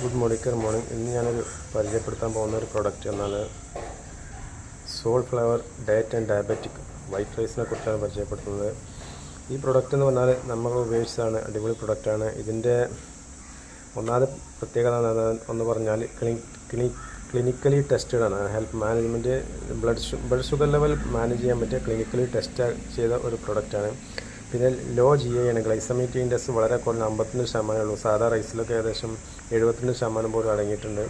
Good morning. ഇന്ന് ഞാനൊരു പരിചയപ്പെടുത്താൻ പോകുന്ന ഒരു പ്രൊഡക്റ്റ് എന്നാണ് soul flower diet and diabetic white റൈസിനെ കുറിച്ചാണ് പരിചയപ്പെടുത്തുന്നത്. ഈ പ്രൊഡക്റ്റ് എന്ന് പറഞ്ഞാൽ നമ്മൾ ഉപയോഗിച്ചതാണ്, അടിപൊളി പ്രൊഡക്റ്റാണ്. ഇതിൻ്റെ ഒന്നാമത് പ്രത്യേകത എന്ന് പറഞ്ഞാൽ ക്ലിനിക്കലി ടെസ്റ്റഡ് ആണ്. Health management blood sugar level manage ചെയ്യാൻ പറ്റിയ ക്ലിനിക്കലി ടെസ്റ്റ് ചെയ്ത ഒരു പ്രൊഡക്റ്റാണ്. പിന്നെ ലോ GI ആണ്. ഗ്ലൈസമിക് ഇൻഡെക്സ് വളരെ കുറഞ്ഞ 52% ഉള്ളൂ. സാധാ റൈസിലൊക്കെ ഏകദേശം 72% പോലും അടങ്ങിയിട്ടുണ്ട്.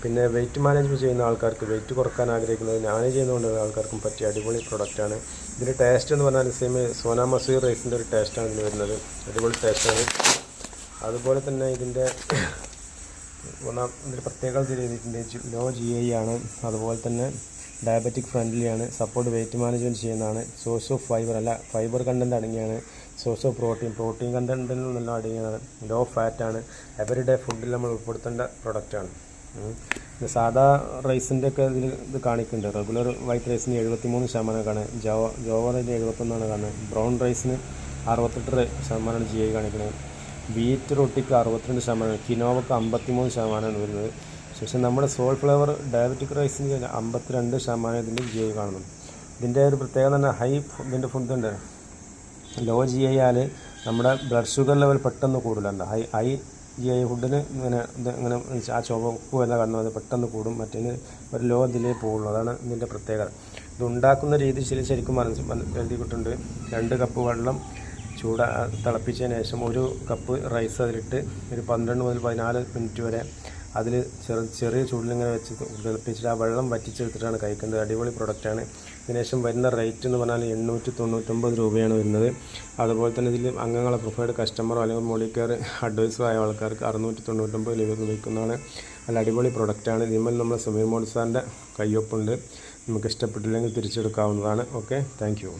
പിന്നെ വെയിറ്റ് മാനേജ്മെൻറ്റ് ചെയ്യുന്ന ആൾക്കാർക്ക്, വെയിറ്റ് കുറക്കാൻ ആഗ്രഹിക്കുന്നത് മാനേജ് ചെയ്യുന്നതുകൊണ്ട് ആൾക്കാർക്കും പറ്റിയ അടിപൊളി പ്രൊഡക്റ്റാണ്. ഇതിൻ്റെ ടേസ്റ്റ് എന്ന് പറഞ്ഞാൽ സെയിം സോനാ മസൂർ റൈസിൻ്റെ ഒരു ടേസ്റ്റാണ് ഇതിന് വരുന്നത്. അടിപൊളി ടേസ്റ്റാണ്. അതുപോലെ തന്നെ ഇതിൻ്റെ പ്രത്യേകത ചെയ്തിട്ടുണ്ട്, ലോ GI ആണ്. അതുപോലെ തന്നെ ഡയബറ്റിക് ഫ്രണ്ട്ലി ആണ്. സപ്പോർട്ട് വെയിറ്റ് മാനേജ്മെൻറ്റ് ചെയ്യുന്നതാണ്. സോഴ്സ് ഓഫ് ഫൈബർ കണ്ടൻറ്റ് അടങ്ങിയാണ്. സോഴ്സ് ഓഫ് പ്രോട്ടീൻ കണ്ടൻറ്റിൽ നിന്നെല്ലാം അടങ്ങിയതാണ്. ലോ ഫാറ്റാണ്. എവറിഡേ ഫുഡിൽ നമ്മൾ ഉൾപ്പെടുത്തേണ്ട പ്രൊഡക്റ്റാണ്. സാധാ റൈസിൻ്റെ ഒക്കെ ഇത് കാണിക്കുന്നുണ്ട്. റെഗുലർ വൈറ്റ് റൈസിന് 73% കാണുന്നത്, ജോവറിന് 71 കാണുന്നത്, ബ്രൗൺ റൈസിന് 68% GI കാണിക്കുന്നത്, വീറ്റ് റൊട്ടിക്ക് 62%, കിനോവക്ക് 53% വരുന്നത്. ശേഷം നമ്മുടെ സോൾ ഫ്ലവർ ഡയബറ്റിക് റൈസിന് 52% ഇതിൻ്റെ GI കാണുന്നു. ഇതിൻ്റെ ഒരു പ്രത്യേകത തന്നെ ഇതിൻ്റെ ഫുഡുണ്ട്. ലോ GI ആയാൽ നമ്മുടെ ബ്ലഡ് ഷുഗർ ലെവൽ പെട്ടെന്ന് കൂടില്ല. ഹൈ GI ഫുഡിന് ഇങ്ങനെ ആ ചുവപ്പ് എല്ലാം കാണുന്നത് പെട്ടെന്ന് കൂടും, മറ്റേന് ഒരു ലോ ഇതിലേ പോകുള്ളൂ. അതാണ് ഇതിൻ്റെ പ്രത്യേകത. ഇത് ഉണ്ടാക്കുന്ന രീതി ശരിക്കും എഴുതിയിട്ടുണ്ട്. 2 കപ്പ് വെള്ളം തിളപ്പിച്ചതിന് ശേഷം 1 കപ്പ് റൈസ് അതിലിട്ട് ഒരു 12 മുതൽ 14 മിനിറ്റ് വരെ അതിൽ ചെറിയ ചൂടിലിങ്ങനെ വെച്ച് തിളപ്പിച്ചിട്ട് ആ വെള്ളം വറ്റിച്ചെടുത്തിട്ടാണ് കഴിക്കേണ്ടത്. അടിപൊളി പ്രൊഡക്റ്റാണ്. ഇതിനുശേഷം വരുന്ന റേറ്റ് എന്ന് പറഞ്ഞാൽ 899 രൂപയാണ് വരുന്നത്. അതുപോലെ തന്നെ ഇതിൽ അംഗങ്ങളെ പ്രിഫേർഡ് കസ്റ്റമറോ അല്ലെങ്കിൽ മോളിക്കെയർ അഡ്വൈസറോ ആയ ആൾക്കാർക്ക് 699 രൂപ വയ്ക്കുന്നതാണ്. നല്ല അടിപൊളി പ്രൊഡക്റ്റാണ്. ഇതിന്മേൽ നമ്മൾ സമീർ മോഡി സാറിൻ്റെ കയ്യൊപ്പുണ്ട്. നമുക്ക് ഇഷ്ടപ്പെട്ടില്ലെങ്കിൽ തിരിച്ചെടുക്കാവുന്നതാണ്. Okay, thank you.